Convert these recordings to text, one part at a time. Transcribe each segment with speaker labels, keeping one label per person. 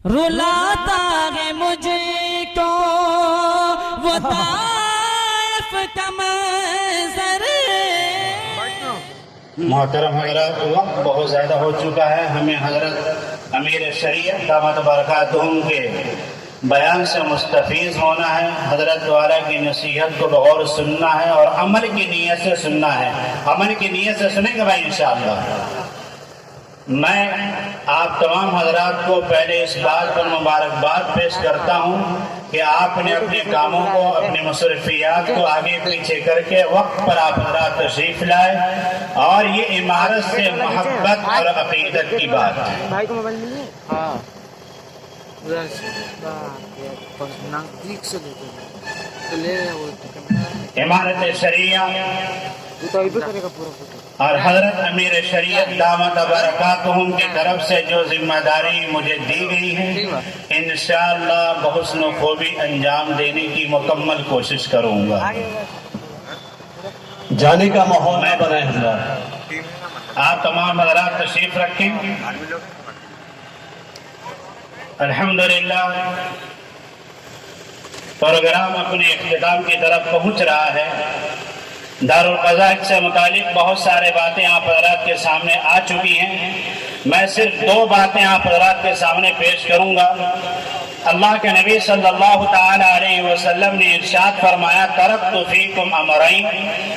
Speaker 1: रुलाता है मुझे को वो ताइफ का मंजर।
Speaker 2: मोहतरम हजरत, वक्त बहुत ज़्यादा हो चुका है। हमें हजरत अमीर शरीयत दामत बरकातुहुम के बयान से मुस्तफीज़ होना है। हजरत वाला की नसीहत को गौर सुनना है और अमल की नीयत से सुनना है। अमल की नीयत से सुनेंगे भाई इंशाअल्लाह। मैं आप तमाम हजरात को पहले इस बात पर मुबारकबाद पेश करता हूँ कि आपने अपने कामों को, अपने मसरूफियात को आगे पीछे करके वक्त पर आप हजरात तशरीफ लाए। और ये इमारत से मोहब्बत और अकीदत की बात है।
Speaker 3: भाई को मोबाइल मिली है? हाँ, उधर से क्लिक से तो ले वो
Speaker 2: इमारत शरिया
Speaker 3: तो इधर करेगा पूरा फोटो।
Speaker 2: और हजरत अमीर शरीयत दामत बरकातुहुम की तरफ से जो जिम्मेदारी मुझे दी गई है, इंशाअल्लाह बहुस्न खूबी अंजाम देने की मुकम्मल कोशिश करूँगा।
Speaker 4: जाने का माहौल न बनाए हजरात।
Speaker 2: आप तमाम हजरात तशरीफ रखें। अल्हम्दुलिल्लाह प्रोग्राम अपने इख्तिताम की तरफ पहुंच रहा है। दारुल क़ज़ा से मुतालिक बहुत सारे बातें आप हज़रात के सामने आ चुकी हैं। मैं सिर्फ दो बातें आप हज़रात के सामने पेश करूंगा। अल्लाह के नबी सल्लल्लाहु ताला अलैहि वसल्लम ने इरशाद फरमाया, तरक्तु फीकुम अमरैन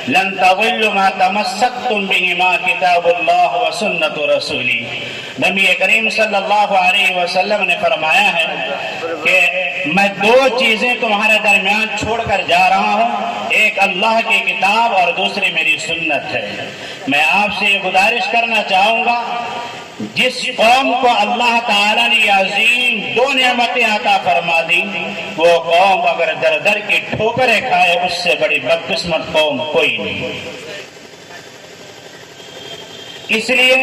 Speaker 2: लन तज़िल्लु मा तमस्सक्तुम बिहिमा किताबुल्लाह व सुन्नतु रसूली। नबी करीम सल्लल्लाहु अलैहि वसल्लम ने फरमाया है कि मैं दो चीजें तुम्हारे दरमियान छोड़कर जा रहा हूँ, एक अल्लाह की किताब और दूसरी मेरी सुन्नत है। मैं आपसे ये गुजारिश करना चाहूंगा, जिस कौम को अल्लाह ताला ने अजीम दो नेमतें अता फरमा दी, वो कौम अगर दर दर की ठोकरें खाए उससे बड़ी बदकिस्मत कौम कोई नहीं। इसलिए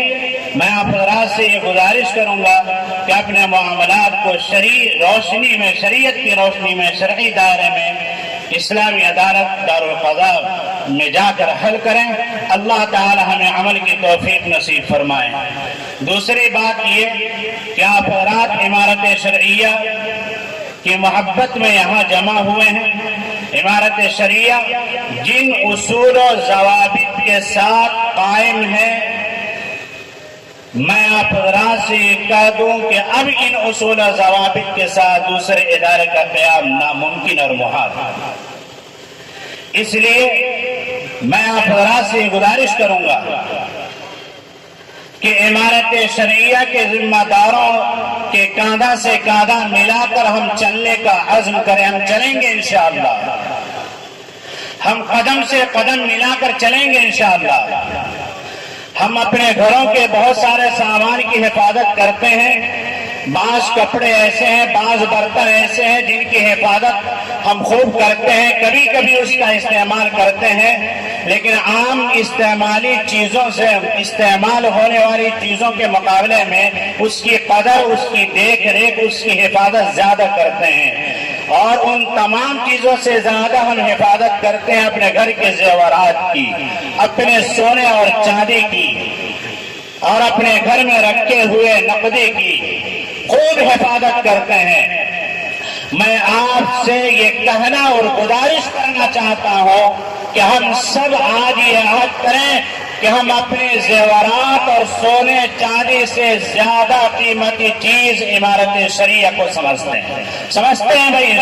Speaker 2: मैं आप हज़रात से ये गुजारिश करूंगा कि अपने मामलात को रोशनी में, शरीयत की रोशनी में, शरई दायरे में, इस्लामी अदालत दारुल क़ज़ा में जाकर हल करें। अल्लाह ताला हमें अमल की तौफीक नसीब फरमाए। दूसरी बात ये कि आप हज़रात इमारत शरइया की मोहब्बत में यहाँ जमा हुए हैं। इमारत शरिया जिन उसूल और ज़वाबित के साथ कायम है, मैं आप हज़रात से कह दूं कि अब इन उसूल और ज़वाबित के साथ दूसरे इदारे का क़याम नामुमकिन और मुहाल है। इसलिए मैं आप हज़रात से गुजारिश करूंगा कि इमारत शरिया के जिम्मेदारों के कांधा से कांधा मिलाकर हम चलने का अज़्म करें। हम चलेंगे इंशाअल्लाह, हम कदम से कदम मिलाकर चलेंगे इंशाअल्लाह। हम अपने घरों के बहुत सारे सामान की हिफाजत करते हैं। बांस कपड़े ऐसे हैं, बांस बर्तन ऐसे हैं जिनकी हिफाजत हम खूब करते हैं, कभी कभी उसका इस्तेमाल करते हैं, लेकिन आम इस्तेमाली चीजों से, इस्तेमाल होने वाली चीजों के मुकाबले में उसकी कदर, उसकी देख रेख, उसकी हिफाजत ज्यादा करते हैं। और उन तमाम चीजों से ज्यादा हम हिफाजत करते हैं अपने घर के जेवरात की, अपने सोने और चांदी की, और अपने घर में रखे हुए नकदी की खूब हिफाजत करते हैं। मैं आपसे ये कहना और गुजारिश करना चाहता हूँ कि हम सब आज ये याद करें कि हम अपने जेवरात और सोने चांदी से ज्यादा कीमती चीज इमारत शरिया को समझते हैं भाई।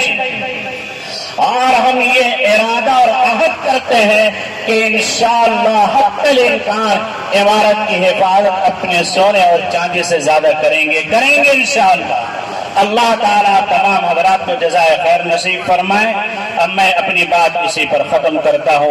Speaker 2: और हम ये इरादा और अहद करते हैं कि इंशाअल्लाह हक़्क़ल इम्कान इमारत की हिफाजत अपने सोने और चांदी से ज्यादा करेंगे इंशाअल्लाह। अल्लाह ताला तमाम हज़रात को जज़ाए खैर नसीब फरमाए। अब मैं अपनी बात इसी पर खत्म करता हूँ।